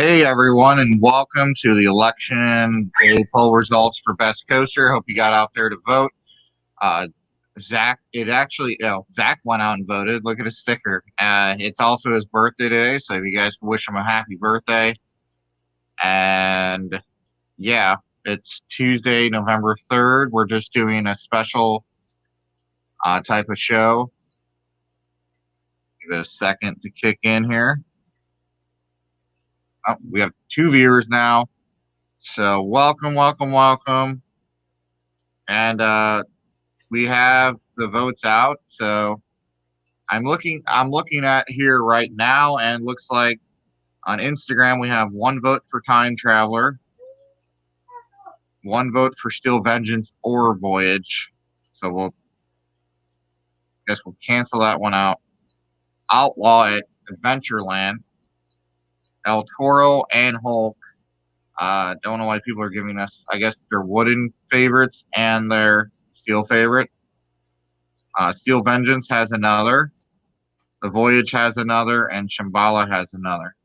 Hey everyone, and welcome to the election day poll results for Best Coaster. Hope you got out there to vote. Zach, Zach went out and voted. Look at his sticker. It's also his birthday today, so if you guys can wish him a happy birthday. And yeah, it's Tuesday, November 3rd. We're just doing a special type of show. Give it a second to kick in here. Oh, we have 2 viewers now. So welcome. And we have the votes out. So I'm looking at here right now, and looks like on Instagram we have 1 vote for Time Traveler, 1 vote for Steel Vengeance or Voyage. So we'll cancel that one out. Outlaw at Adventureland, El Toro, and Hulk. Don't know why people are giving us, I guess, their wooden favorites and their steel favorite. Steel Vengeance has another. The Voyage has another, and Shambhala has another.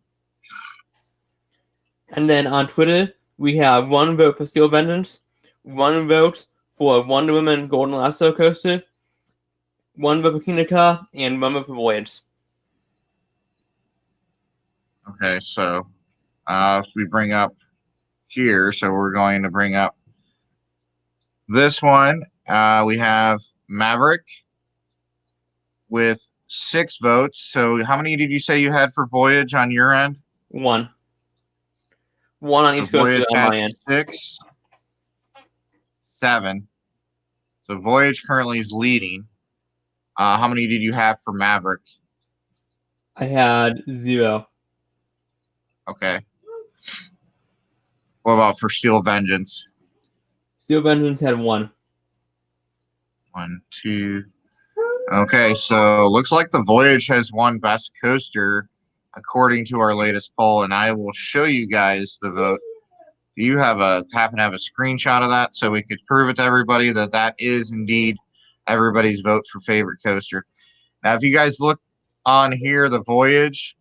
And then on Twitter, we have 1 vote for Steel Vengeance, 1 vote for Wonder Woman Golden Lasso Coaster, 1 vote for Kingda Ka, and 1 vote for Voyage. Okay, so if we bring up here, so we're going to bring up this one. We have Maverick with 6 votes. So how many did you say you had for Voyage on your end? 1. 1 on each coaster on my end. 6, 7. So Voyage currently is leading. How many did you have for Maverick? I had 0. Okay. What about for Steel Vengeance? Steel Vengeance had 1. 1, 2. Okay, so looks like the Voyage has won Best Coaster according to our latest poll, and I will show you guys the vote. Do you happen to have a screenshot of that so we could prove it to everybody that that is indeed everybody's vote for favorite coaster? Now, if you guys look on here, the Voyage,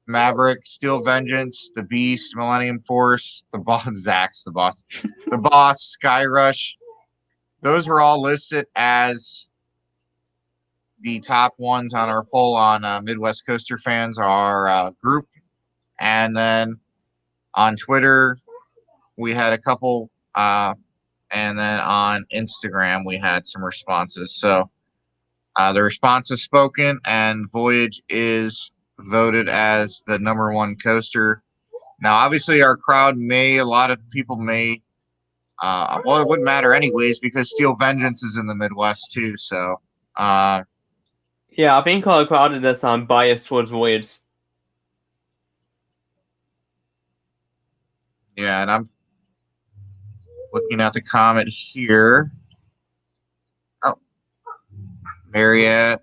Maverick, Steel Vengeance, the Beast, Millennium Force, the boss, the boss, Sky Rush, those were all listed as the top ones on our poll on Midwest Coaster Fans, our group. And then on Twitter, we had a couple, and then on Instagram, we had some responses. So the response is spoken, and Voyage is voted as the number 1 coaster. Now, obviously, our crowd a lot of people may, well, it wouldn't matter anyways because Steel Vengeance is in the Midwest too. So, yeah, I think our crowd is this biased towards Voyage. Yeah, and I'm looking at the comment here. Oh, Mariette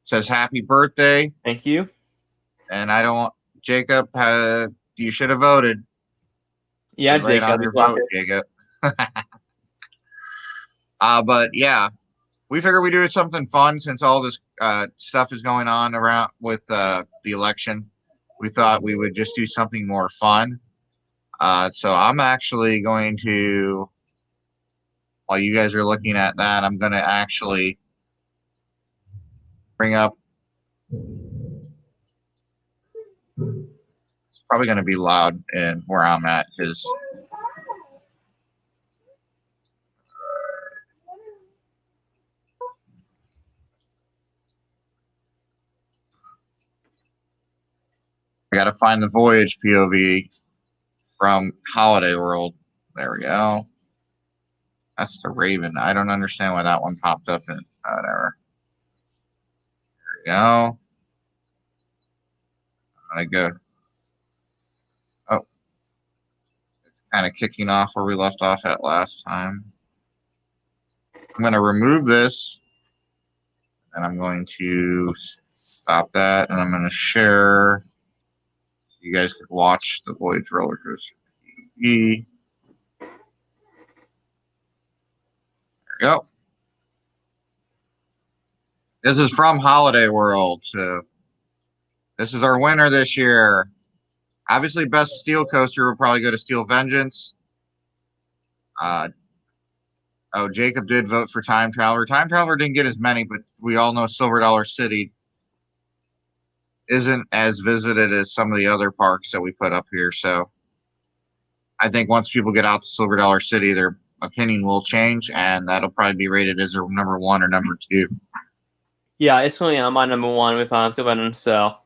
says happy birthday. Thank you. And Jacob, you should have voted. Yeah, Jacob. On your vote, Jacob. But yeah, we figured we'd do something fun since all this stuff is going on around with the election. We thought we would just do something more fun. So I'm actually going to, while you guys are looking at that, I'm going to actually bring up. It's probably going to be loud in where I'm at because I got to find the Voyage POV from Holiday World. There we go. That's the Raven. I don't understand why that one popped up in whatever. There we go. I go. Oh, it's kind of kicking off where we left off at last time. I'm going to remove this, and I'm going to stop that, and I'm going to share. You guys could watch the Voyage roller coaster. There we go. This is from Holiday World, so this is our winner this year. Obviously, best steel coaster would probably go to Steel Vengeance. Jacob did vote for Time Traveler. Time Traveler didn't get as many, but we all know Silver Dollar City isn't as visited as some of the other parks that we put up here. So I think once people get out to Silver Dollar City, their opinion will change, and that'll probably be rated as their number 1 or number 2. Yeah, it's currently on my number 1 with Steel Vengeance, so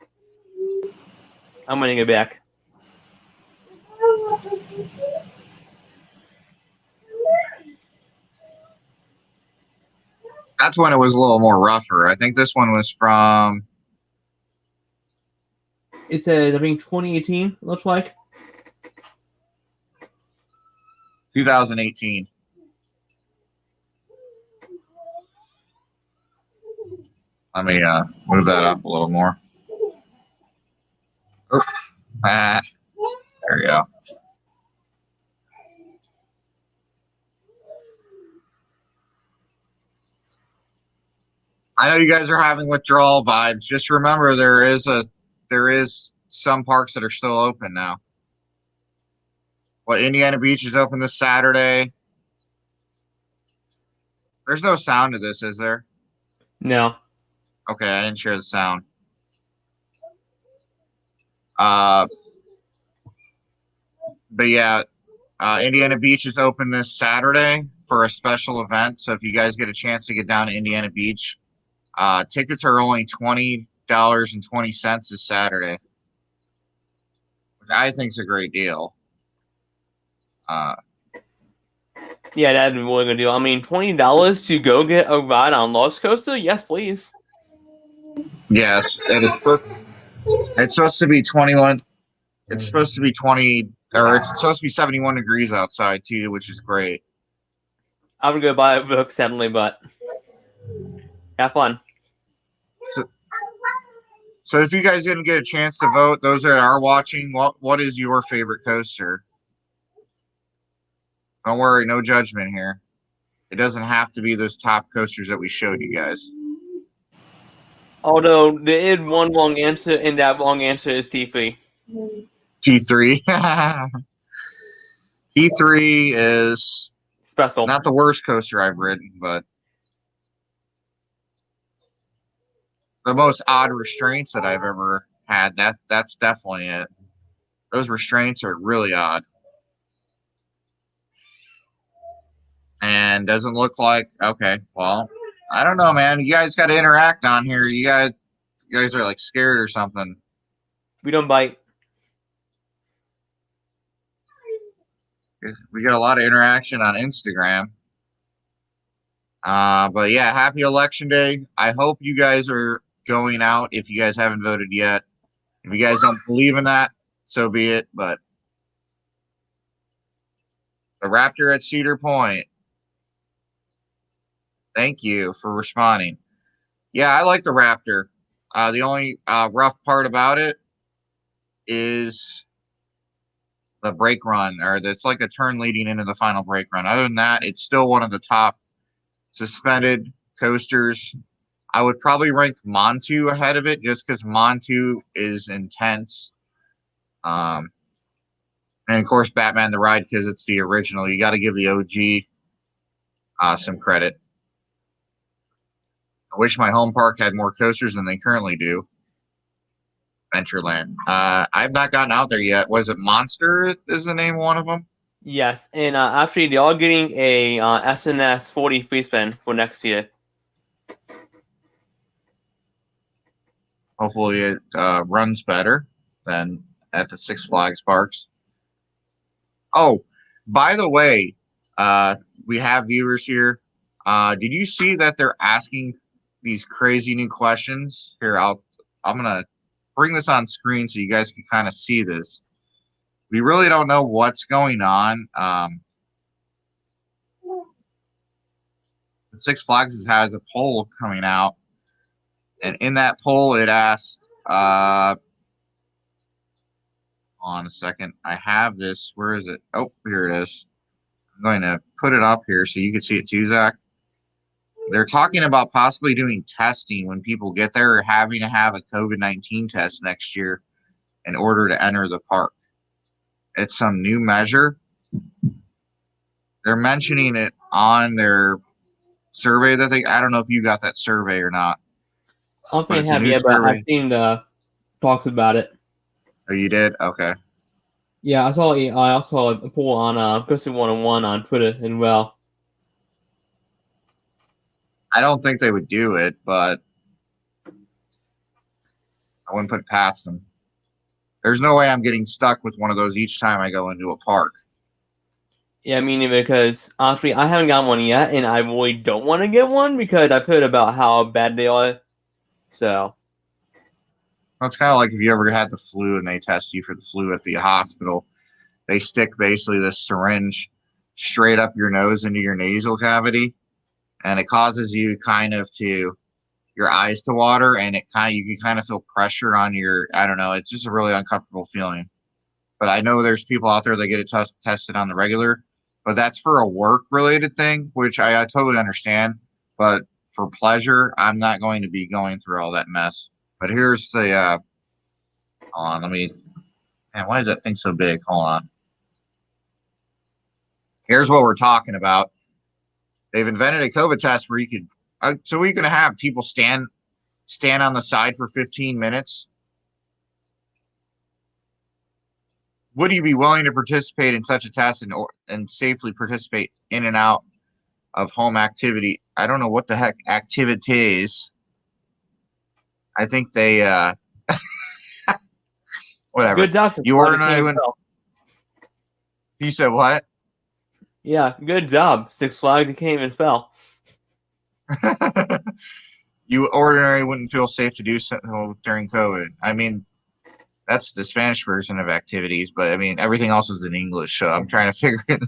I'm winning it back. That's when it was a little more rougher. I think this one was from... It says, I think, 2018, it looks like. 2018. Let me move that up a little more. Oh, there we go. I know you guys are having withdrawal vibes. Just remember, there is some parks that are still open now. Well, Indiana Beach is open this Saturday. There's no sound to this, is there? No. Okay, I didn't share the sound. But yeah, Indiana Beach is open this Saturday for a special event. So if you guys get a chance to get down to Indiana Beach, tickets are only $20.20 this Saturday, which I think is a great deal. Yeah, that'd be a really good deal. I mean, $20 to go get a ride on Lost Coaster? Yes, please. Yes, it's supposed to be 21. It's supposed to be 20, or it's supposed to be 71 degrees outside too, which is great. I would go buy a book, certainly, but have fun. So if you guys didn't get a chance to vote, those that are watching, what is your favorite coaster? Don't worry, no judgment here. It doesn't have to be those top coasters that we showed you guys. Although there is one wrong answer, and that wrong answer is T3. T3. T3 is special. Not the worst coaster I've ridden, but the most odd restraints that I've ever had. That's definitely it. Those restraints are really odd. And doesn't look like, okay, well, I don't know, man. You guys got to interact on here. You guys are like scared or something. We don't bite. We got a lot of interaction on Instagram. But yeah, happy election day. I hope you guys are going out if you guys haven't voted yet. If you guys don't believe in that, so be it. But the Raptor at Cedar Point. Thank you for responding. Yeah, I like the Raptor. The only rough part about it is the brake run, or it's like a turn leading into the final brake run. Other than that, it's still one of the top suspended coasters. I would probably rank Montu ahead of it just because Montu is intense. And of course, Batman the Ride because it's the original. You got to give the OG some credit. I wish my home park had more coasters than they currently do. Adventureland. I've not gotten out there yet. Was it Monster is the name of one of them? Yes, and actually they are getting a SNS 40 free spin for next year. Hopefully it runs better than at the Six Flags parks. Oh, by the way, we have viewers here. Did you see that they're asking these crazy new questions? Here, I'm gonna bring this on screen so you guys can kind of see this. We really don't know what's going on. Six Flags has a poll coming out, and in that poll, it asked. Hold on a second. I have this. Where is it? Oh, here it is. I'm going to put it up here so you can see it too, Zach. They're talking about possibly doing testing when people get there or having to have a COVID-19 test next year. in order to enter the park. It's some new measure. They're mentioning it on their survey that I don't know if you got that survey or not. I don't But think it's I a have new yet, but survey. I've seen the talks about it. Oh, you did? Okay. Yeah, I also saw a poll on Christian 101 on Twitter as well. I don't think they would do it, but I wouldn't put it past them. There's no way I'm getting stuck with one of those each time I go into a park. Yeah, meaning because honestly, I haven't gotten one yet, and I really don't want to get one because I've heard about how bad they are. So Well, it's kind of like if you ever had the flu and they test you for the flu at the hospital. They stick basically this syringe straight up your nose into your nasal cavity, and it causes you kind of to your eyes to water, and you can kind of feel pressure on your. I don't know. It's just a really uncomfortable feeling. But I know there's people out there that get it tested on the regular, but that's for a work related thing, which I totally understand. But for pleasure, I'm not going to be going through all that mess. But here's the. Hold on, let me. Man, why is that thing so big? Hold on. Here's what we're talking about. They've invented a COVID test where you could. So we're going to have people stand on the side for 15 minutes. Would you be willing to participate in such a test and safely participate in and out of home activity? I don't know what the heck activities. I think they whatever. good job. You ordinarily wouldn't. You said what? Yeah, good job. Six Flags, you can't even spell. You ordinarily wouldn't feel safe to do so during COVID. I mean, that's the Spanish version of activities, but I mean, everything else is in English. So I'm trying to figure it.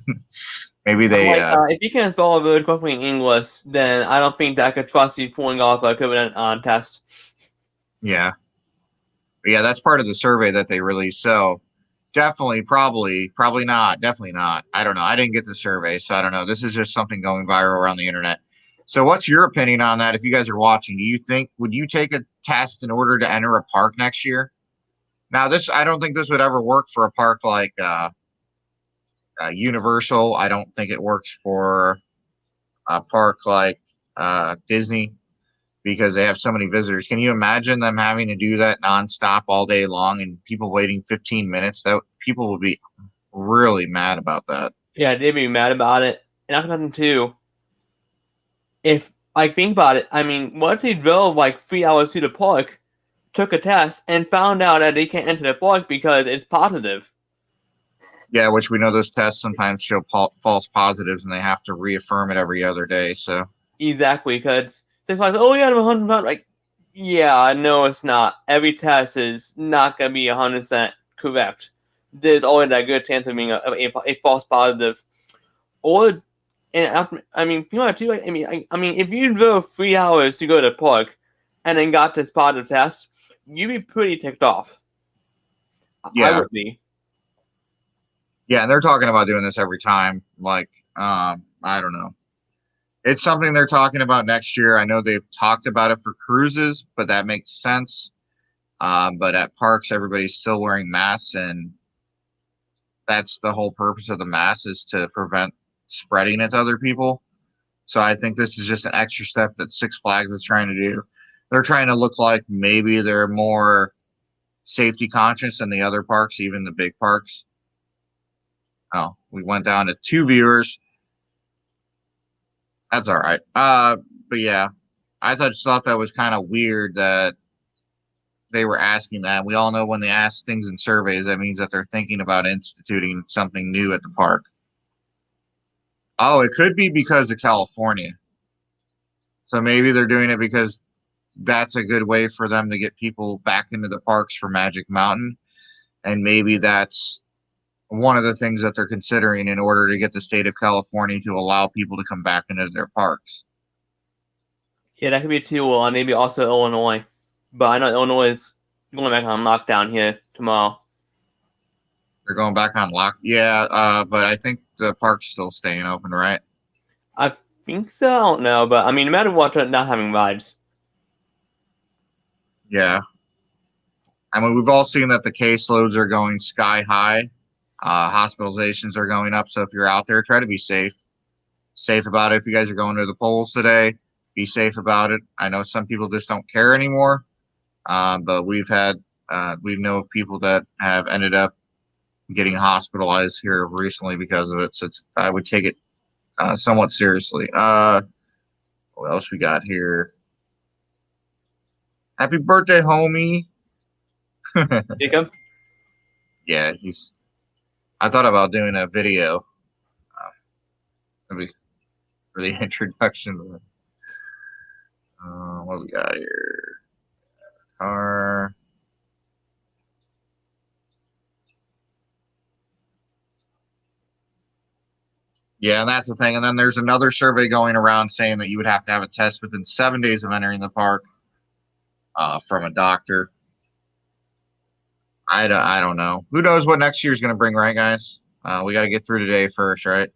Maybe they. If you can't spell a word correctly in English, then I don't think that I could trust you pulling off a COVID test. Yeah. But yeah, that's part of the survey that they released. So definitely, probably not. Definitely not. I don't know. I didn't get the survey, so I don't know. This is just something going viral around the internet. So what's your opinion on that? If you guys are watching, would you take a test in order to enter a park next year? Now, I don't think this would ever work for a park like Universal. I don't think it works for a park like Disney because they have so many visitors. Can you imagine them having to do that nonstop all day long and people waiting 15 minutes? That people would be really mad about that. Yeah, they'd be mad about it. And I can too. If I think about it, I mean, what if they drove like 3 hours to the park, took a test, and found out that they can't enter the park because it's positive? Yeah, which we know those tests sometimes show false positives, and they have to reaffirm it every other day. So exactly, because they're like, "Oh yeah, I'm 100%." Like, yeah, no, it's not. Every test is not gonna be 100% correct. There's always that good chance of being a false positive, or and I mean, you know, too. I mean, if you drove 3 hours to go to the park, and then got this positive test, you'd be pretty ticked off. yeah. I would be. Yeah, and they're talking about doing this every time. Like, I don't know. It's something they're talking about next year. I know they've talked about it for cruises, but that makes sense. But at parks, everybody's still wearing masks, and that's the whole purpose of the mask is to prevent spreading it to other people. So I think this is just an extra step that Six Flags is trying to do. They're trying to look like maybe they're more safety conscious than the other parks, even the big parks. Oh, we went down to 2 viewers. That's all right. But yeah, I just thought that was kind of weird that they were asking that. We all know when they ask things in surveys, that means that they're thinking about instituting something new at the park. Oh, it could be because of California. So maybe they're doing it because that's a good way for them to get people back into the parks for Magic Mountain. And maybe that's one of the things that they're considering in order to get the state of California to allow people to come back into their parks. Yeah, that could be too. And maybe also Illinois, but I know Illinois is going back on lockdown here tomorrow. They're going back on lock. Yeah, but I think the park's still staying open, right? I think so. I don't know, but I mean, no matter what, they're not having rides. Yeah. I mean, we've all seen that the caseloads are going sky high. Hospitalizations are going up. So if you're out there, try to be safe. Safe about it. If you guys are going to the polls today, be safe about it. I know some people just don't care anymore, but we know of people that have ended up getting hospitalized here recently because of it. So I would take it somewhat seriously. What else we got here? Happy birthday, homie. Jacob? Yeah, I thought about doing a video maybe for the introduction. What do we got here? Car. Yeah, and that's the thing. And then there's another survey going around saying that you would have to have a test within 7 days of entering the park from a doctor. I don't know. Who knows what next year's going to bring, right, guys? We got to get through today first, right?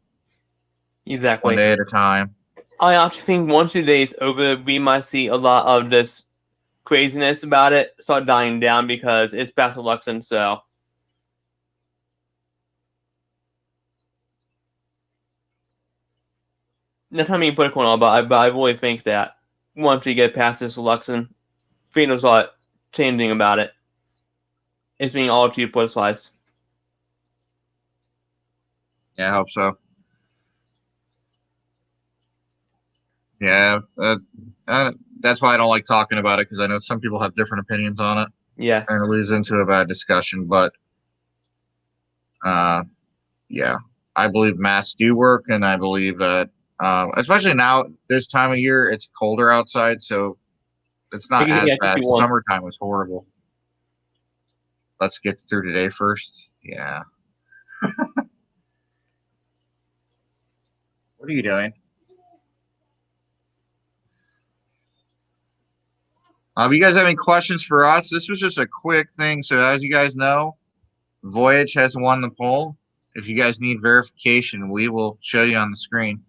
Exactly. One day at a time. I actually think once the day's over, we might see a lot of this craziness about it start dying down because it's back to Luxon, so. Not trying to be political and all, but I really think that once we get past this Luxon, things will start changing about it. It's being all too politicized. Yeah, I hope so. Yeah, that's why I don't like talking about it because I know some people have different opinions on it. Yes. And it leads into a bad discussion, but yeah, I believe masks do work, and I believe that especially now this time of year, it's colder outside, so it's not as bad. Summertime was horrible. Let's get through today first. Yeah. What are you doing? You guys have any questions for us? This was just a quick thing. So as you guys know, Voyage has won the poll. If you guys need verification, we will show you on the screen.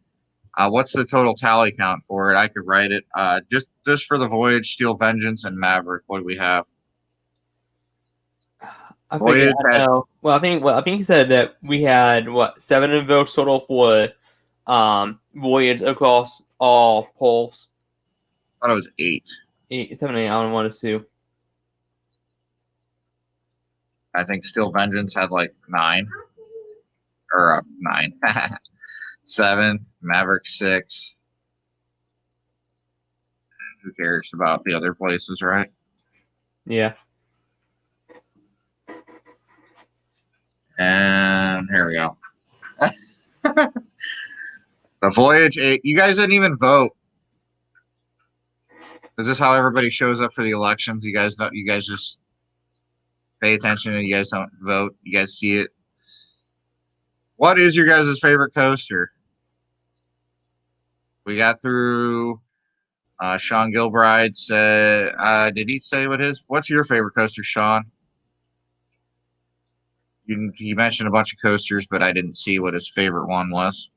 What's the total tally count for it? I could write it. Just for the Voyage, Steel Vengeance, and Maverick. What do we have? I think he said that we had 7 votes total for Voyage across all polls. I thought it was 8. 7, 8. I don't want to sue. I think Steel Vengeance had like 9 or 9. 7. Maverick 6. Who cares about the other places, right? Yeah. And here we go. The Voyage 8. You guys didn't even vote. Is this how everybody shows up for the elections? You guys just pay attention and you guys don't vote. You guys see it. What is your guys' favorite coaster? We got through Sean Gilbride said, did he say what's your favorite coaster, Sean? You mentioned a bunch of coasters, but I didn't see what his favorite one was.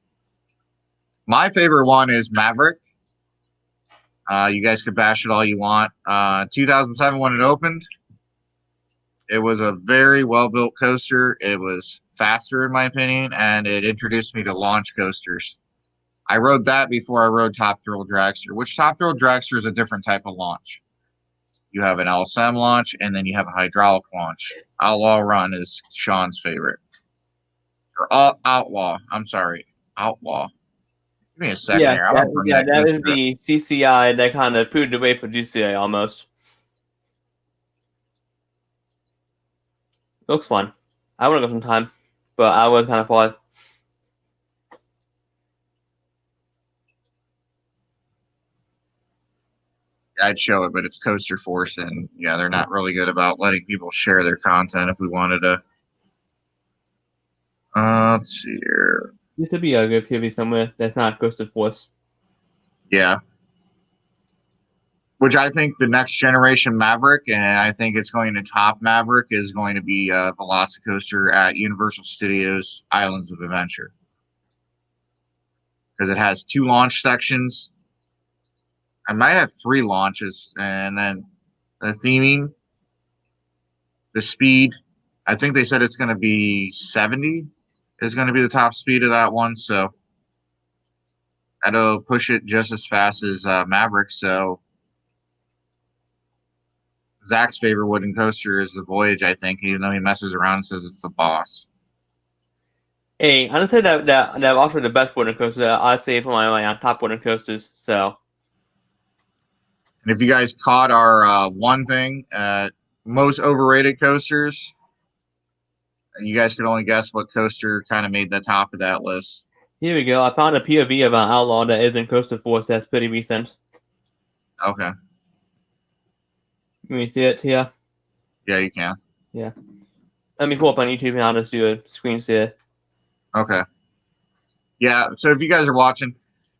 My favorite one is Maverick. You guys could bash it all you want. 2007 when it opened, it was a very well-built coaster. It was faster, in my opinion, and it introduced me to launch coasters. I rode that before I rode Top Thrill Dragster, which Top Thrill Dragster is a different type of launch. You have an LSM launch, and then you have a hydraulic launch. Outlaw Run is Sean's favorite. Or Outlaw. I'm sorry. Outlaw. Give me a second here. That is the CCI that kind of proved the way for GCI almost. Looks fun. I want to go sometime, but I was kind of fun. I'd show it, but it's Coaster Force, and yeah, they're not really good about letting people share their content if we wanted to. Let's see here. This would be a good TV somewhere that's not Coaster Force. Yeah. Which I think the next generation Maverick, and I think it's going to top Maverick, is going to be Velocicoaster at Universal Studios Islands of Adventure. Because it has 2 launch sections. I might have 3 launches, and then the theming. The speed, I think they said it's going to be 70 is going to be the top speed of that one. So that'll push it just as fast as Maverick. So Zach's favorite wooden coaster is the Voyage, I think, even though he messes around and says it's the Boss. Hey, I don't say that I've offered the best wooden coaster. I say for my top wooden coasters. So, And if you guys caught our one thing, most overrated coasters, you guys could only guess what coaster kind of made the top of that list. here we go. I found a POV of an Outlaw that isn't Coaster Force. That's pretty recent. Okay. Can you see it here? Yeah, you can. Yeah. Let me pull up on YouTube and I'll just do a screen share. Okay. Yeah, so if you guys are watching,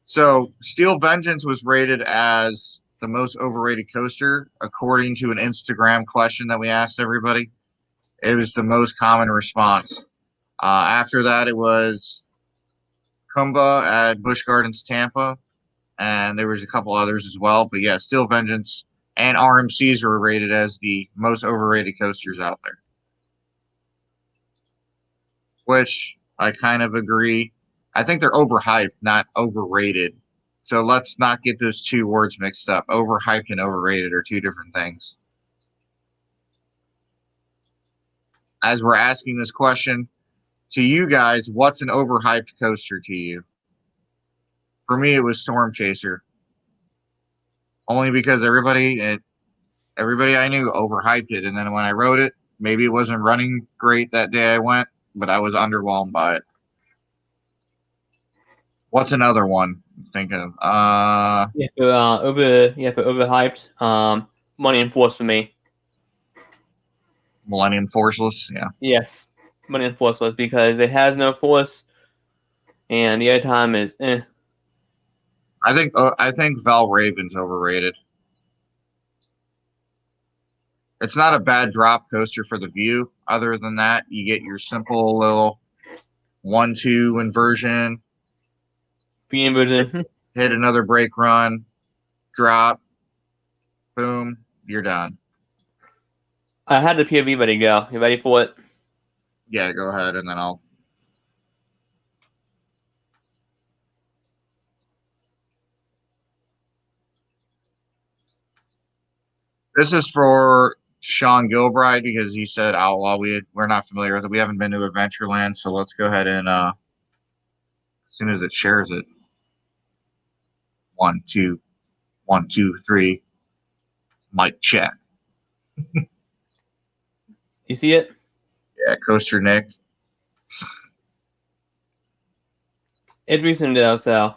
so Steel Vengeance was rated as the most overrated coaster according to an Instagram question that we asked everybody. It was the most common response. After that, it was Kumba at Busch Gardens, Tampa, and there was a couple others as well. But yeah, Steel Vengeance and RMCs were rated as the most overrated coasters out there, which I kind of agree. I think they're overhyped, not overrated. So let's not get those two words mixed up. Overhyped and overrated are two different things. As we're asking this question to you guys, what's an overhyped coaster to you? For me, it was Storm Chaser. Only because everybody I knew overhyped it. And then when I rode it, maybe it wasn't running great that day I went, but I was underwhelmed by it. What's another one? Think of For overhyped. Money and Force for me. Millennium Forceless. Yeah. Yes, Money and Force was because it has no force, and the other time is I think Val Raven's overrated. It's not a bad drop coaster for the view. Other than that, you get your simple little 1-2 inversion, Free inversion. hit another brake run, drop, boom, you're done. I had the POV ready to go. You ready for it? Yeah, go ahead, and then I'll. This is for Sean Gilbride because he said Outlaw. We're not familiar with it. We haven't been to Adventureland, so let's go ahead and as soon as it shares it. 1, 2, 1, 2, 3. Mic check. You see it? Yeah, Coaster Nick. It's recent though, so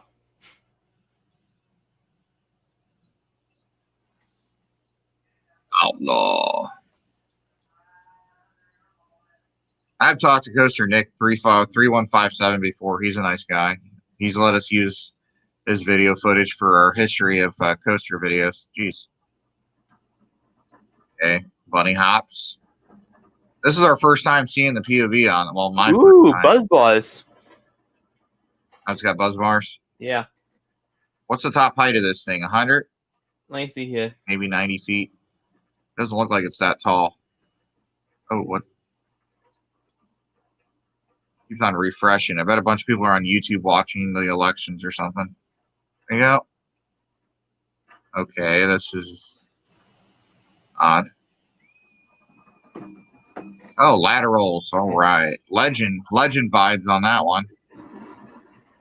Outlaw. I've talked to Coaster Nick 3157 before. He's a nice guy. He's let us use his video footage for our history of coaster videos. Jeez. Okay, Bunny Hops. This is our first time seeing the POV on it. Well, my first time. Buzz Bars. Oh, it's got buzz bars. Yeah. What's the top height of this thing? 100? Let me see here. Maybe 90 feet. Doesn't look like it's that tall. Oh, what? Keeps on refreshing. I bet a bunch of people are on YouTube watching the elections or something. There you go. Okay, this is odd. Oh, laterals. All right. Legend vibes on that one.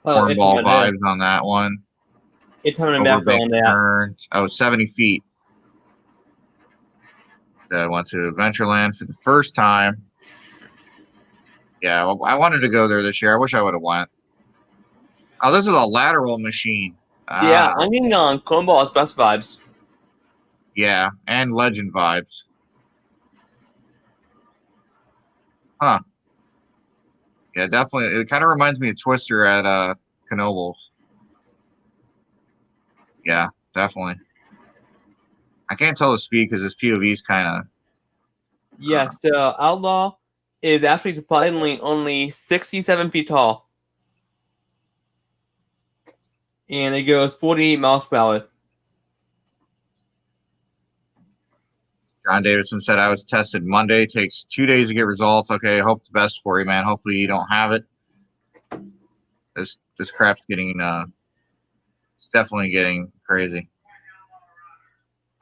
Cornball vibes on that one. It's coming back on that. Turns. Oh, 70 feet. So I went to Adventureland for the first time. Yeah, well, I wanted to go there this year. I wish I would have went. Oh, this is a lateral machine. Yeah, I'm getting on Cornball's best vibes. Yeah, and legend vibes. Huh. Yeah, definitely. It kind of reminds me of Twister at Knoebels. Yeah, definitely. I can't tell the speed because this POV is kind of. Yeah, so Outlaw is actually surprisingly only 67 feet tall. And it goes 48 miles per hour. John Davidson said, I was tested Monday. Takes 2 days to get results. Okay, hope the best for you, man. Hopefully you don't have it. This crap's getting it's definitely getting crazy.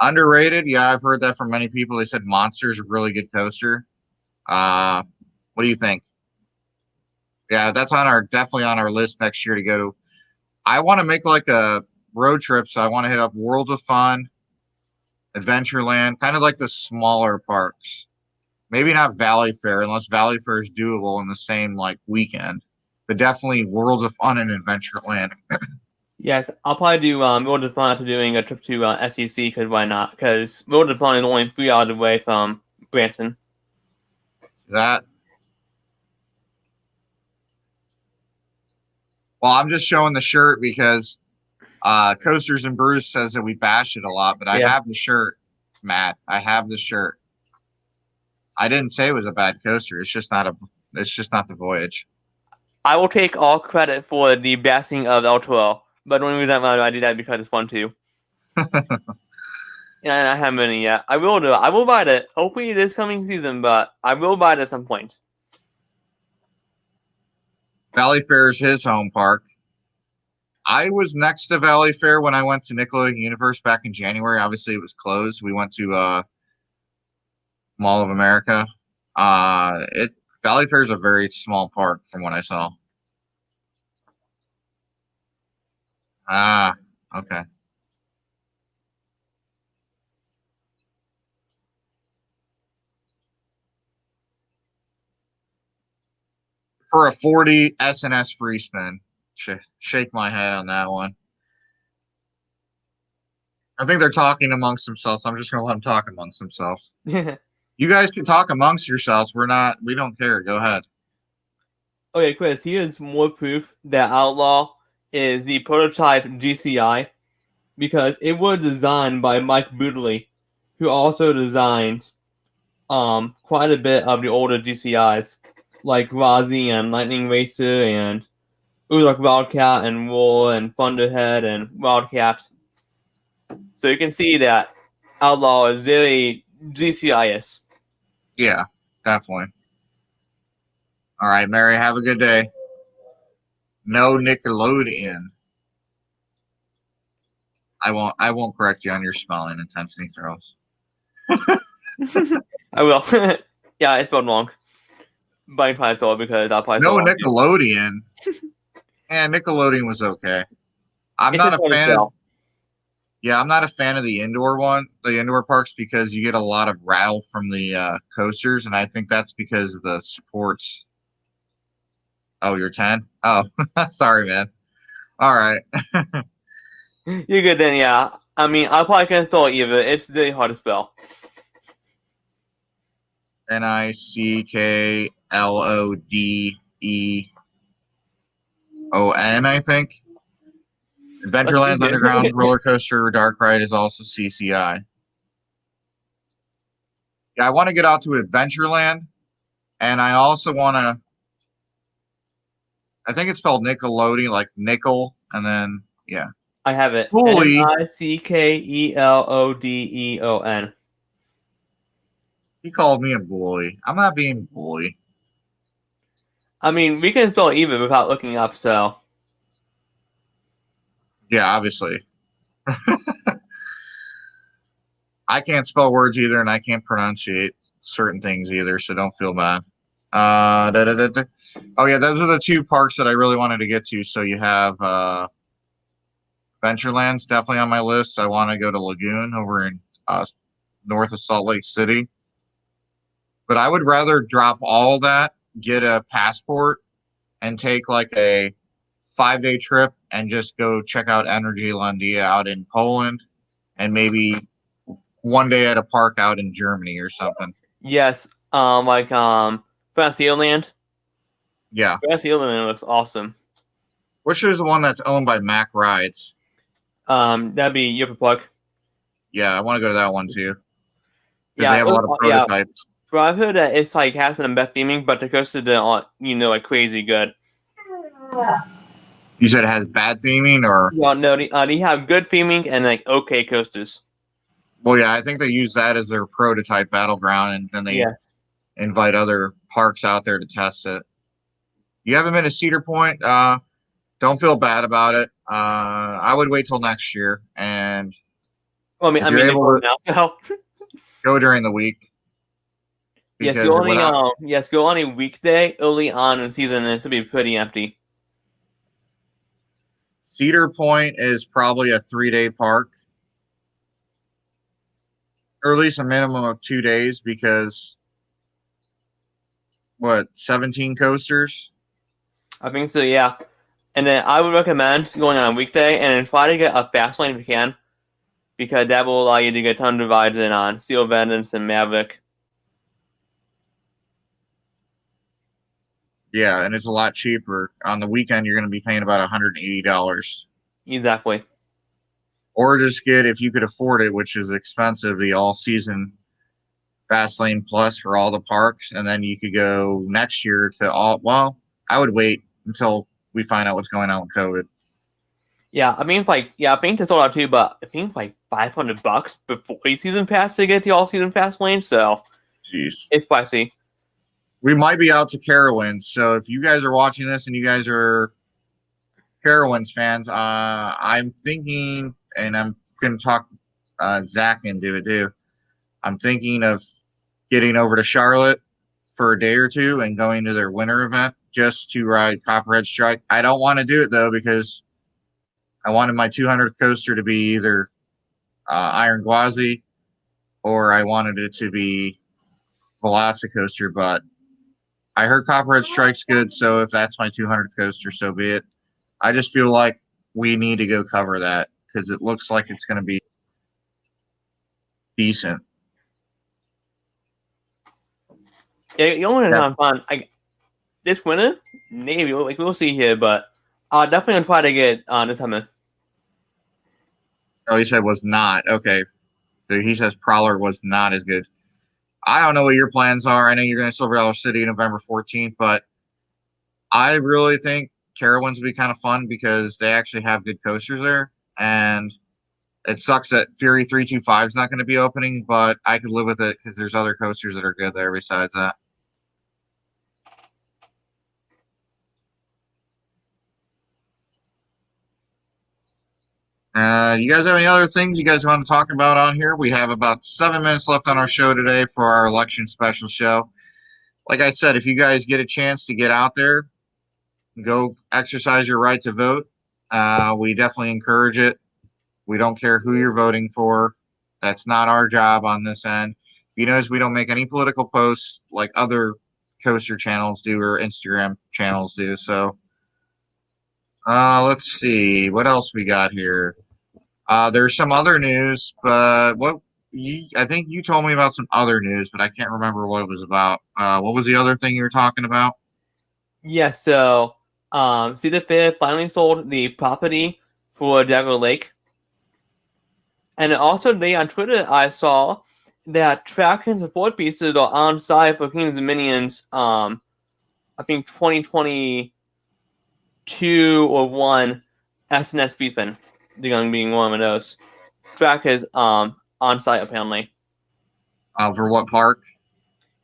Underrated, yeah, I've heard that from many people. They said Monster's a really good coaster. What do you think? Yeah, that's definitely on our list next year to go to. I want to make like a road trip, so I want to hit up Worlds of Fun, Adventureland, kind of like the smaller parks. Maybe not Valley Fair, unless Valley Fair is doable in the same like weekend. But definitely Worlds of Fun and Adventureland. Yes, I'll probably do World of Fun after doing a trip to SEC, because why not? Because World of Fun is only 3 hours away from Branson. Well, I'm just showing the shirt because Coasters and Brews says that we bash it a lot, but I have the shirt, Matt. I have the shirt. I didn't say it was a bad coaster. It's just not the Voyage. I will take all credit for the bashing of El Toro, but the only reason I do that because it's fun too. And I haven't been yet. I will do it. I will ride it. Hopefully this coming season, but I will ride it at some point. Valley Fair is his home park. I was next to Valley Fair when I went to Nickelodeon Universe back in January. Obviously, it was closed. We went to Mall of America. Valley Fair is a very small park from what I saw. Okay. For a 40 SNS free spin. Shake my head on that one. I think they're talking amongst themselves. I'm just going to let them talk amongst themselves. You guys can talk amongst yourselves. We don't care. Go ahead. Okay, Chris, here's more proof that Outlaw is the prototype GCI, because it was designed by Mike Bootley, who also designed quite a bit of the older GCIs, like Rozzy and Lightning Racer and Uzak Wildcat and Roll and Thunderhead and Wildcat. So you can see that Outlaw is very GCI-ish. Yeah, definitely. All right, Mary, have a good day. No Nickelodeon. I won't correct you on your spelling intensity throws. I will. Yeah, I spelled wrong. But I probably thought because I'll probably No Nickelodeon. And Nickelodeon was okay. I'm not a fan of. Yeah, I'm not a fan of the indoor parks, because you get a lot of rattle from the coasters, and I think that's because of the sports. Oh, you're 10? Oh, sorry, man. All right. You're good then, yeah. I mean, I probably can't spell either. It's really hard to spell. Nickelodeon, I think. Adventureland's Underground Roller Coaster Dark Ride is also CCI. Yeah, I want to get out to Adventureland, and I also want to. I think it's spelled Nickelodeon, like nickel, and then yeah. I have it. Bully. Nickelodeon. He called me a bully. I'm not being a bully. I mean, we can spell even without looking up, so. Yeah, obviously. I can't spell words either, and I can't pronunciate certain things either, so don't feel bad. Oh yeah, those are the two parks that I really wanted to get to. So you have Adventureland's definitely on my list. I want to go to Lagoon over in north of Salt Lake City. But I would rather drop all that, get a passport, and take like a 5-day trip and just go check out Energylandia out in Poland, and maybe one day at a park out in Germany or something. Yes, like Fantasyland. Yeah. Fantasyland looks awesome. Which is the one that's owned by Mack Rides? That'd be Europa Park. Yeah, I want to go to that one too. Yeah, they have a lot of prototypes. Yeah. So I've heard that it's like has some best theming, but the coasters are like crazy good. You said it has bad theming, or? Well, no, they have good theming and like okay coasters. Well, yeah, I think they use that as their prototype battleground, and then they Yeah. invite other parks out there to test it. You haven't been to Cedar Point? Don't feel bad about it. I would wait till next year, and Well, if I you're mean, they're able going to now. So go during the week, yes, because without go on a weekday early on in the season, and it'll be pretty empty. Cedar Point is probably a 3-day park, or at least a minimum of 2 days, because 17 coasters? I think so. Yeah. And then I would recommend going on a weekday and then try to get a fast lane if you can, because that will allow you to get a ton of divides in on Steel Vengeance and Maverick. Yeah, and it's a lot cheaper. On the weekend, you're going to be paying about $180. Exactly. Or just get, if you could afford it, which is expensive, the all-season Fastlane Plus for all the parks, and then you could go next year to all. Well, I would wait until we find out what's going on with COVID. Yeah, I mean, I think it's sold out too, but I think it's like $500 before the season pass to get the all season fast lane, so Jeez, it's pricey. we might be out to Carowinds. So if you guys are watching this and you guys are Carowinds fans, I'm thinking, and I'm going to talk Zach into it too. I'm thinking of getting over to Charlotte for a day or two and going to their winter event just to ride Copperhead Strike. I don't want to do it though, because I wanted my 200th coaster to be either Iron Gwazi, or I wanted it to be Velocicoaster, but I heard Copperhead Strike's good, so if that's my 200th coaster, so be it. I just feel like we need to go cover that, because it looks like it's going to be decent. Yeah, you only Yeah. have fun. This winter, maybe we'll see here, but I'll definitely try to get this summer. Oh, he said was not. Okay. So he says Prowler was not as good. I don't know what your plans are. I know you're going to Silver Dollar City November 14th, but I really think Carowinds would be kind of fun because they actually have good coasters there. And it sucks that Fury 325 is not going to be opening, but I could live with it because there's other coasters that are good there besides that. You guys have any other things you guys want to talk about on here? We have about 7 minutes left on our show today for our election special show. Like I said, if you guys get a chance to get out there, go exercise your right to vote. We definitely encourage it. We don't care who you're voting for. That's not our job on this end. If you notice, we don't make any political posts like other coaster channels do or Instagram channels do. So let's see what else we got here. There's some other news, but I think you told me about some other news, but I can't remember what it was about. What was the other thing you were talking about? Yeah, so Cedar Fair finally sold the property for Dagger Lake. And also today on Twitter I saw that track and support pieces are on site for Kings and Minions, I think 2022 or 1 SNS Beefin. The Young being one of those. Track is on site apparently. For what park?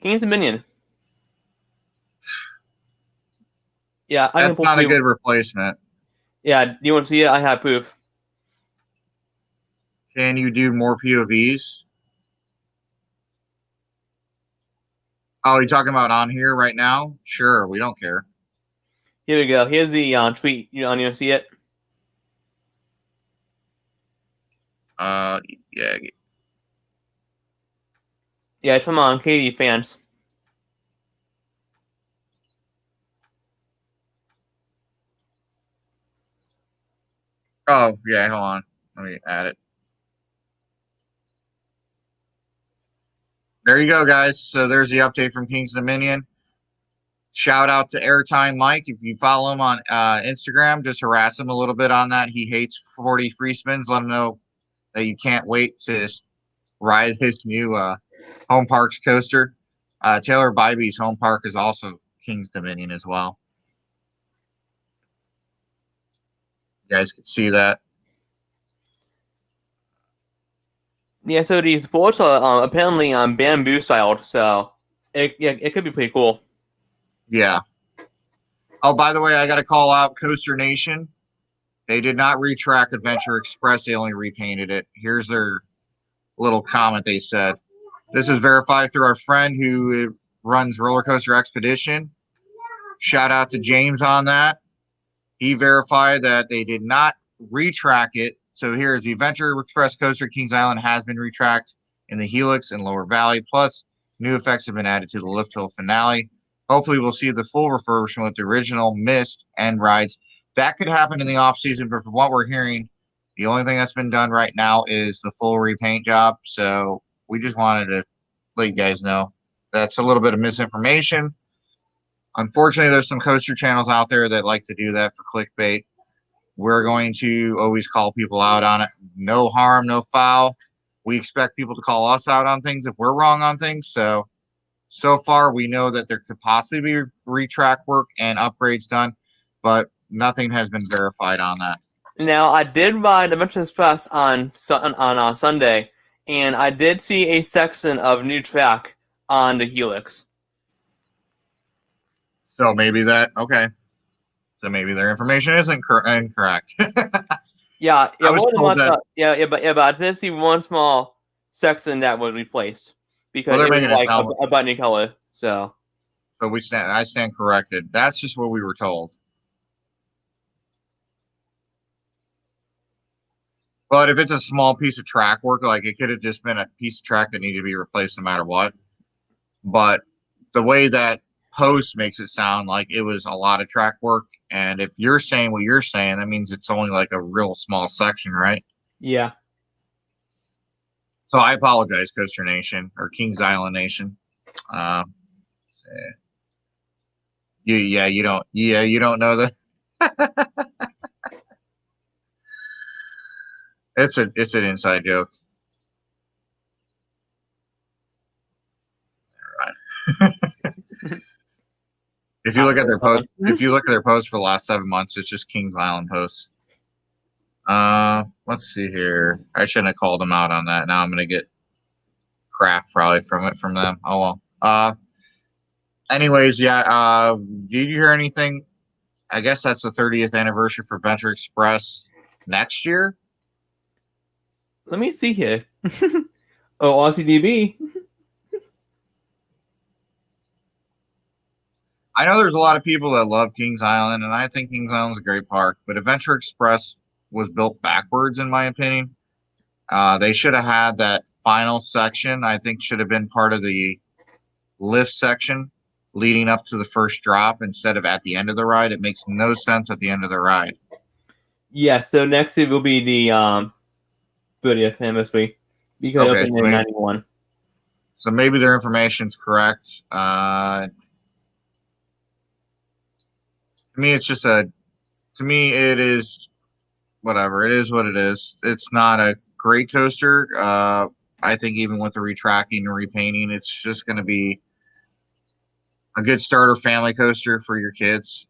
Kings and Minion. Yeah, I can That's pull not a you. good replacement. Yeah, do you want to see it? I have proof. Can you do more POVs? Oh, you're talking about on here right now? Sure, we don't care. Here we go. Here's the tweet. You want to see it? Yeah. Yeah, it's from Katie fans. Oh, yeah, hold on. Let me add it. There you go, guys. So there's the update from Kings Dominion. Shout out to Airtime Mike. If you follow him on Instagram, just harass him a little bit on that. He hates 40 free spins. Let him know that you can't wait to ride his new Home Parks coaster. Taylor Bybee's home park is also Kings Dominion as well. You guys can see that. Yeah, so these boards are apparently bamboo styled, so it could be pretty cool. Yeah. Oh, by the way, I got to call out Coaster Nation. They did not retrack Adventure Express. They only repainted it. Here's their little comment. They said, "This is verified through our friend who runs Roller Coaster Expedition. Shout out to James on that. He verified that they did not retrack it. So here's the Adventure Express coaster Kings Island has been retracked in the Helix and Lower Valley. Plus, new effects have been added to the Lift Hill finale. Hopefully, we'll see the full refurbishment with the original Mist and rides. That could happen in the off season, but from what we're hearing, the only thing that's been done right now is the full repaint job. So we just wanted to let you guys know that's a little bit of misinformation. Unfortunately, there's some coaster channels out there that like to do that for clickbait. We're going to always call people out on it. No harm, no foul. We expect people to call us out on things if we're wrong on things. So far, we know that there could possibly be retrack work and upgrades done, but nothing has been verified on that. Now, I did ride Adventure Express on Sunday, and I did see a section of new track on the Helix. So maybe okay. So maybe their information isn't incorrect. Yeah, I was told that. But I did see one small section that was replaced because Well, it they're was making it like sound. a bunny color. So I stand corrected. That's just what we were told. But if it's a small piece of track work, like it could have just been a piece of track that needed to be replaced no matter what. But the way that post makes it sound like it was a lot of track work. And if you're saying what you're saying, that means it's only like a real small section, right? yeah. So I apologize, Coaster Nation or Kings Island Nation. You don't know that. It's an inside joke. All right. If you look at their post for the last 7 months, it's just Kings Island posts. Let's see here. I shouldn't have called them out on that. Now I'm gonna get crap probably from them. Oh well. Anyways, yeah. Did you hear anything? I guess that's the 30th anniversary for Adventure Express next year. Let me see here. Oh, RCDB. I know there's a lot of people that love Kings Island, and I think Kings Island's a great park, but Adventure Express was built backwards, in my opinion. They should have had that final section, I think should have been part of the lift section leading up to the first drop instead of at the end of the ride. It makes no sense at the end of the ride. Yeah, so next it will be the 30th anniversary because it opened in 91. So maybe their information's correct. To me, it is whatever. It is what it is. It's not a great coaster. I think even with the retracking and repainting, it's just going to be a good starter family coaster for your kids.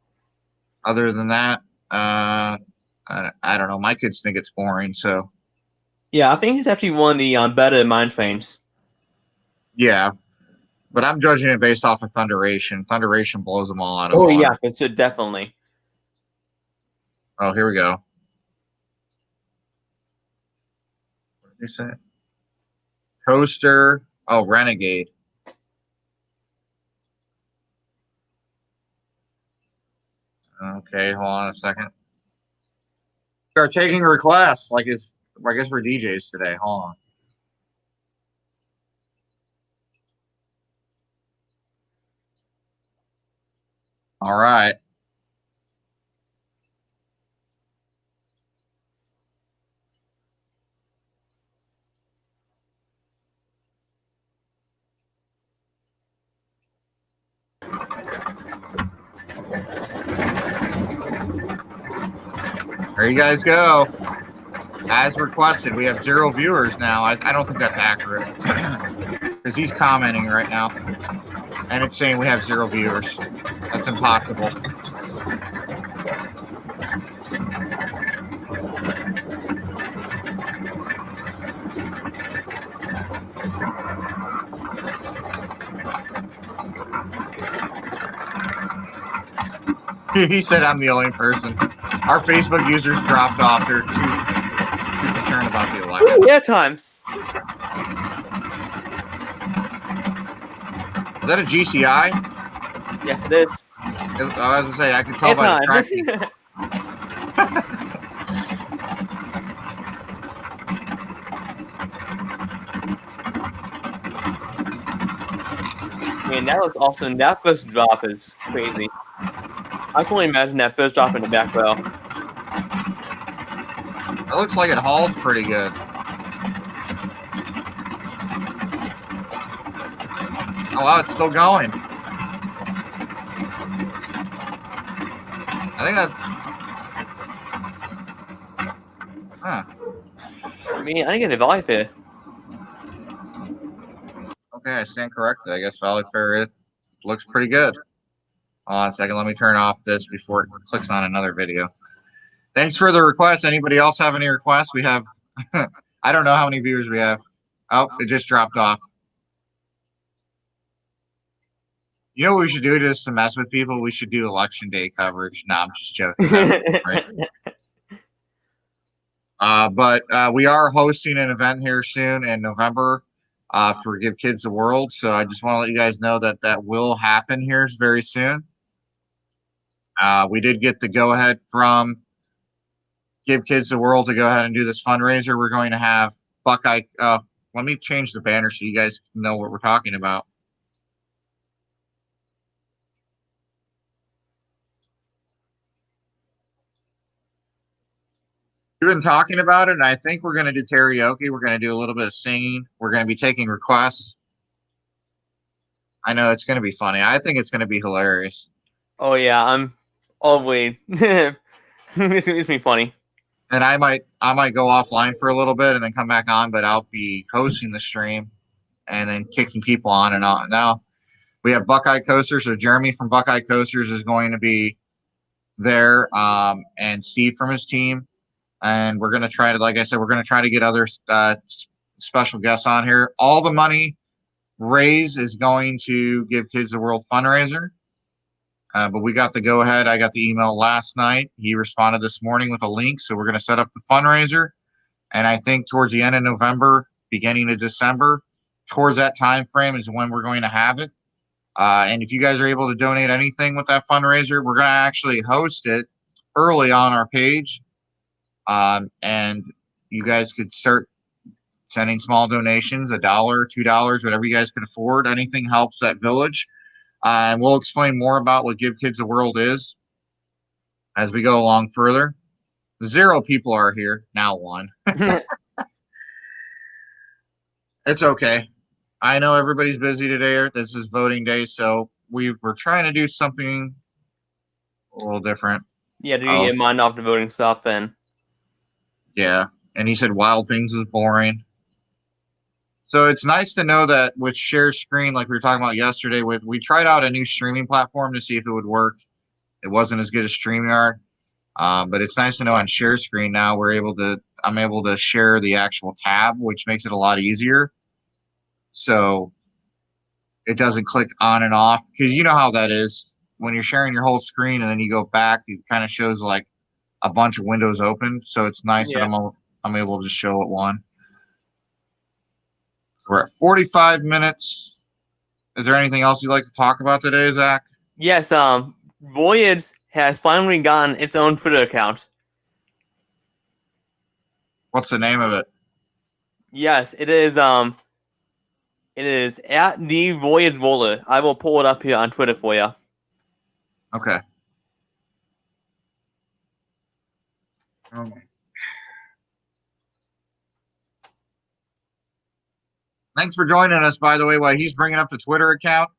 Other than that, I don't know. My kids think it's boring. So yeah, I think it's actually one of the better mine trains. Yeah, but I'm judging it based off of Thunderation. Thunderation blows them all out of the water. Yeah, it's definitely. Oh, here we go. What did you say? Coaster. Oh, Renegade. Okay, hold on a second. We are taking requests. I guess we're DJs today. Hold on. All right. There you guys go. As requested, we have 0 viewers now. I don't think that's accurate because he's commenting right now, and it's saying we have 0 viewers. That's impossible. He said I'm the only person. Our Facebook users dropped off. They're too concerned about the election. Ooh, airtime. Is that a GCI? Yes, it is. I was gonna say I can tell by the tracking. Man, that was awesome. That first drop is crazy. I can only imagine that first drop in the back row. It looks like it hauls pretty good. Oh wow, it's still going. I think that. Huh. I mean, I didn't get a volley here. Okay, I stand corrected. I guess Valley Fair looks pretty good. Hold on a second. Let me turn off this before it clicks on another video. Thanks for the request. Anybody else have any requests? We have, I don't know how many viewers we have. Oh, it just dropped off. You know what we should do just to mess with people? We should do election day coverage. No, I'm just joking. Right? But we are hosting an event here soon in November for Give Kids the World. So I just want to let you guys know that that will happen here very soon. We did get the go-ahead from Give Kids the World to go ahead and do this fundraiser. We're going to have Buckeye. Let me change the banner so you guys know what we're talking about. We've been talking about it, and I think we're going to do karaoke. We're going to do a little bit of singing. We're going to be taking requests. I know it's going to be funny. I think it's going to be hilarious. Oh yeah, I'm always. It's me funny. And I might go offline for a little bit and then come back on, but I'll be hosting the stream and then kicking people on and on. Now we have Buckeye Coasters, so Jeremy from Buckeye Coasters is going to be there, and Steve from his team. And we're going to try to, like I said, we're going to try to get other special guests on here. All the money raised is going to Give Kids the World fundraiser. But we got the go-ahead. I got the email last night. He responded this morning with a link. So we're going to set up the fundraiser. And I think towards the end of November, beginning of December, towards that time frame is when we're going to have it. And if you guys are able to donate anything with that fundraiser, we're going to actually host it early on our page. And you guys could start sending small donations, $1, $2, whatever you guys can afford. Anything helps that village. And we'll explain more about what Give Kids the World is as we go along further. 0 people are here. Now 1. It's okay. I know everybody's busy today. This is voting day, so we're trying to do something a little different. Yeah, to get your mind off the voting stuff and. Yeah, and he said Wild Things is boring. So it's nice to know that with share screen, like we were talking about yesterday, we tried out a new streaming platform to see if it would work. It wasn't as good as StreamYard, but it's nice to know on share screen now I'm able to share the actual tab, which makes it a lot easier. So it doesn't click on and off, because you know how that is when you're sharing your whole screen and then you go back, it kind of shows like a bunch of windows open. So it's nice that I'm able to just show it one. We're at 45 minutes. Is there anything else you'd like to talk about today, Zach? Yes, Voyage has finally gotten its own Twitter account. What's the name of it? Yes, it is at the Voyage Roller. I will pull it up here on Twitter for you. Okay. Thanks for joining us, by the way, while he's bringing up the Twitter account.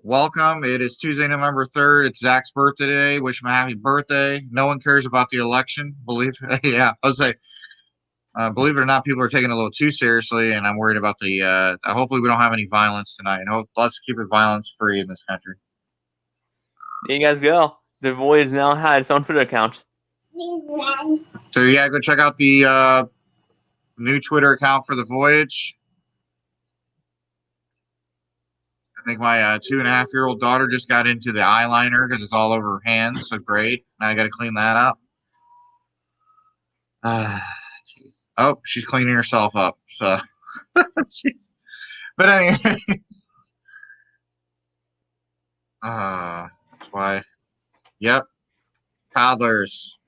Welcome. It is Tuesday, November 3rd. It's Zach's birthday today. Wish him a happy birthday. No one cares about the election. Believe it or not, people are taking it a little too seriously, and I'm worried about the hopefully we don't have any violence tonight. Let's keep it violence-free in this country. There you guys go. The Voyage now has its own Twitter account. So yeah, go check out the new Twitter account for the Voyage. I think my 2.5-year-old daughter just got into the eyeliner because it's all over her hands. So great. Now I got to clean that up. Oh, she's cleaning herself up. So, but anyways, that's why. Yep, toddlers.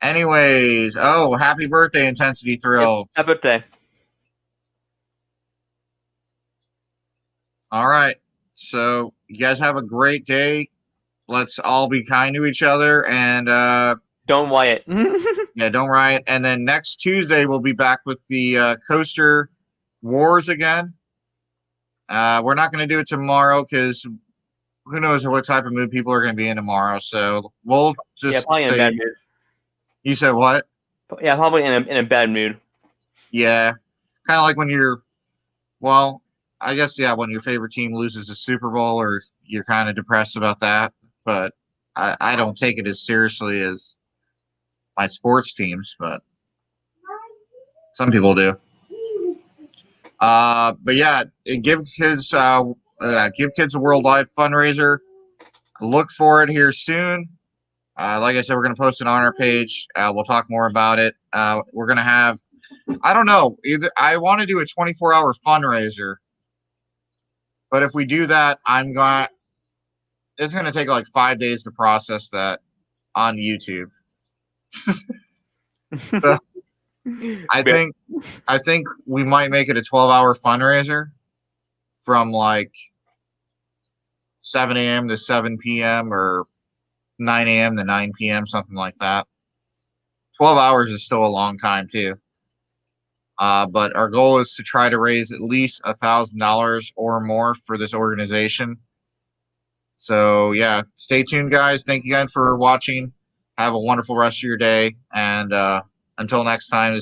Anyways, oh, happy birthday, Intensity Thrill. Happy birthday. All right. So you guys have a great day. Let's all be kind to each other and don't riot. yeah, don't riot. And then next Tuesday we'll be back with the Coaster Wars again. We're not going to do it tomorrow because who knows what type of mood people are going to be in tomorrow. So we'll just probably in a bad mood. You said what? Yeah, probably in a bad mood. Yeah, kind of like when you're, well, I guess yeah, when your favorite team loses the Super Bowl, or you're kind of depressed about that. But I don't take it as seriously as my sports teams, but some people do. But yeah, give kids a World Life fundraiser. Look for it here soon. Like I said, we're going to post it on our page. We'll talk more about it. We're going to have, I don't know, either I want to do a 24-hour fundraiser, but if we do that, it's going to take like 5 days to process that on YouTube. So, I think we might make it a 12-hour fundraiser from like 7 a.m. to 7 p.m. or 9 a.m. to 9 p.m., something like that. 12 hours is still a long time too. But our goal is to try to raise at least $1,000 or more for this organization. So yeah, stay tuned, guys. Thank you guys for watching. Have a wonderful rest of your day. And until next time,